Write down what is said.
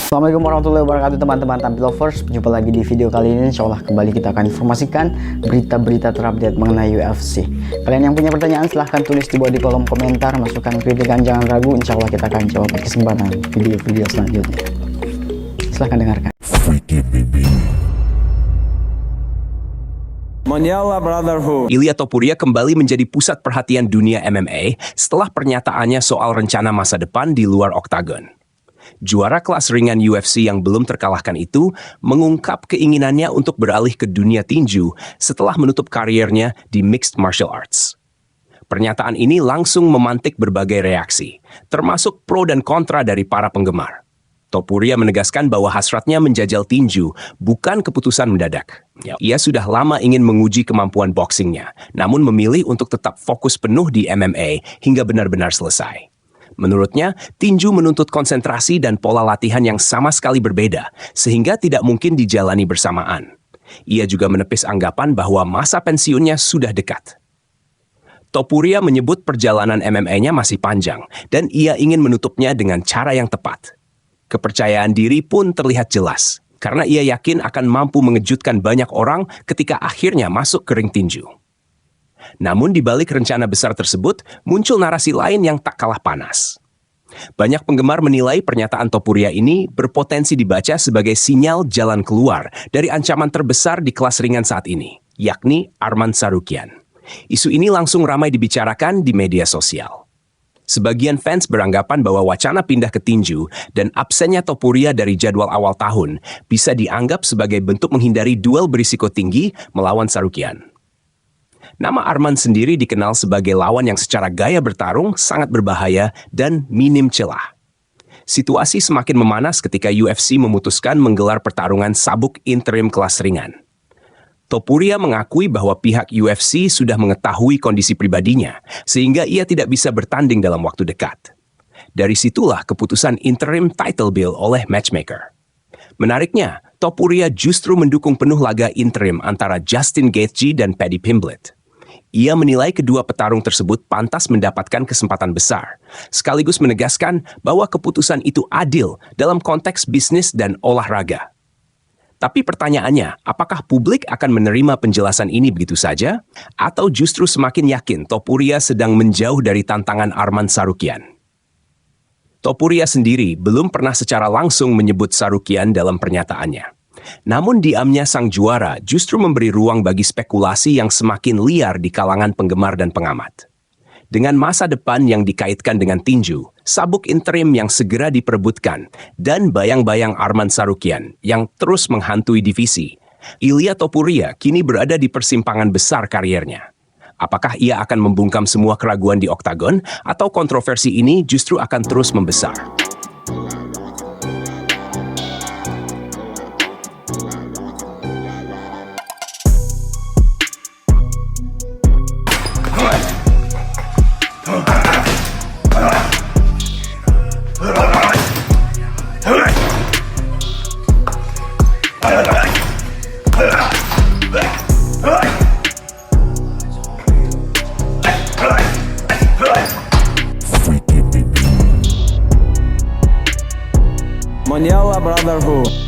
Assalamualaikum warahmatullahi wabarakatuh teman-teman Tampi Lovers. Jumpa lagi di video kali ini. Insya Allah kembali kita akan informasikan berita-berita terupdate mengenai UFC. Kalian yang punya pertanyaan silahkan tulis di bawah di kolom komentar. Masukkan kritikan, jangan ragu. Insya Allah kita akan jawab di kesempatan video-video selanjutnya. Silahkan dengarkan. Ilia Topuria kembali menjadi pusat perhatian dunia MMA setelah pernyataannya soal rencana masa depan di luar oktagon. Juara kelas ringan UFC yang belum terkalahkan itu mengungkap keinginannya untuk beralih ke dunia tinju setelah menutup kariernya di mixed martial arts. Pernyataan ini langsung memantik berbagai reaksi, termasuk pro dan kontra dari para penggemar. Topuria menegaskan bahwa hasratnya menjajal tinju bukan keputusan mendadak. Ia sudah lama ingin menguji kemampuan boxingnya, namun memilih untuk tetap fokus penuh di MMA hingga benar-benar selesai. Menurutnya, tinju menuntut konsentrasi dan pola latihan yang sama sekali berbeda, sehingga tidak mungkin dijalani bersamaan. Ia juga menepis anggapan bahwa masa pensiunnya sudah dekat. Topuria menyebut perjalanan MMA-nya masih panjang, dan ia ingin menutupnya dengan cara yang tepat. Kepercayaan diri pun terlihat jelas, karena ia yakin akan mampu mengejutkan banyak orang ketika akhirnya masuk ke ring tinju. Namun di balik rencana besar tersebut, muncul narasi lain yang tak kalah panas. Banyak penggemar menilai pernyataan Topuria ini berpotensi dibaca sebagai sinyal jalan keluar dari ancaman terbesar di kelas ringan saat ini, yakni Arman Tsarukyan. Isu ini langsung ramai dibicarakan di media sosial. Sebagian fans beranggapan bahwa wacana pindah ke tinju dan absennya Topuria dari jadwal awal tahun bisa dianggap sebagai bentuk menghindari duel berisiko tinggi melawan Tsarukyan. Nama Arman sendiri dikenal sebagai lawan yang secara gaya bertarung sangat berbahaya dan minim celah. Situasi semakin memanas ketika UFC memutuskan menggelar pertarungan sabuk interim kelas ringan. Topuria mengakui bahwa pihak UFC sudah mengetahui kondisi pribadinya, sehingga ia tidak bisa bertanding dalam waktu dekat. Dari situlah keputusan interim title bill oleh matchmaker. Menariknya, Topuria justru mendukung penuh laga interim antara Justin Gaethje dan Paddy Pimblett. Ia menilai kedua petarung tersebut pantas mendapatkan kesempatan besar, sekaligus menegaskan bahwa keputusan itu adil dalam konteks bisnis dan olahraga. Tapi pertanyaannya, apakah publik akan menerima penjelasan ini begitu saja? Atau justru semakin yakin Topuria sedang menjauh dari tantangan Arman Tsarukyan? Topuria sendiri belum pernah secara langsung menyebut Tsarukyan dalam pernyataannya. Namun diamnya sang juara justru memberi ruang bagi spekulasi yang semakin liar di kalangan penggemar dan pengamat. Dengan masa depan yang dikaitkan dengan tinju, sabuk interim yang segera diperebutkan, dan bayang-bayang Arman Tsarukyan yang terus menghantui divisi, Ilia Topuria kini berada di persimpangan besar kariernya. Apakah ia akan membungkam semua keraguan di oktagon, atau kontroversi ini justru akan terus membesar? Monyala Brotherhood.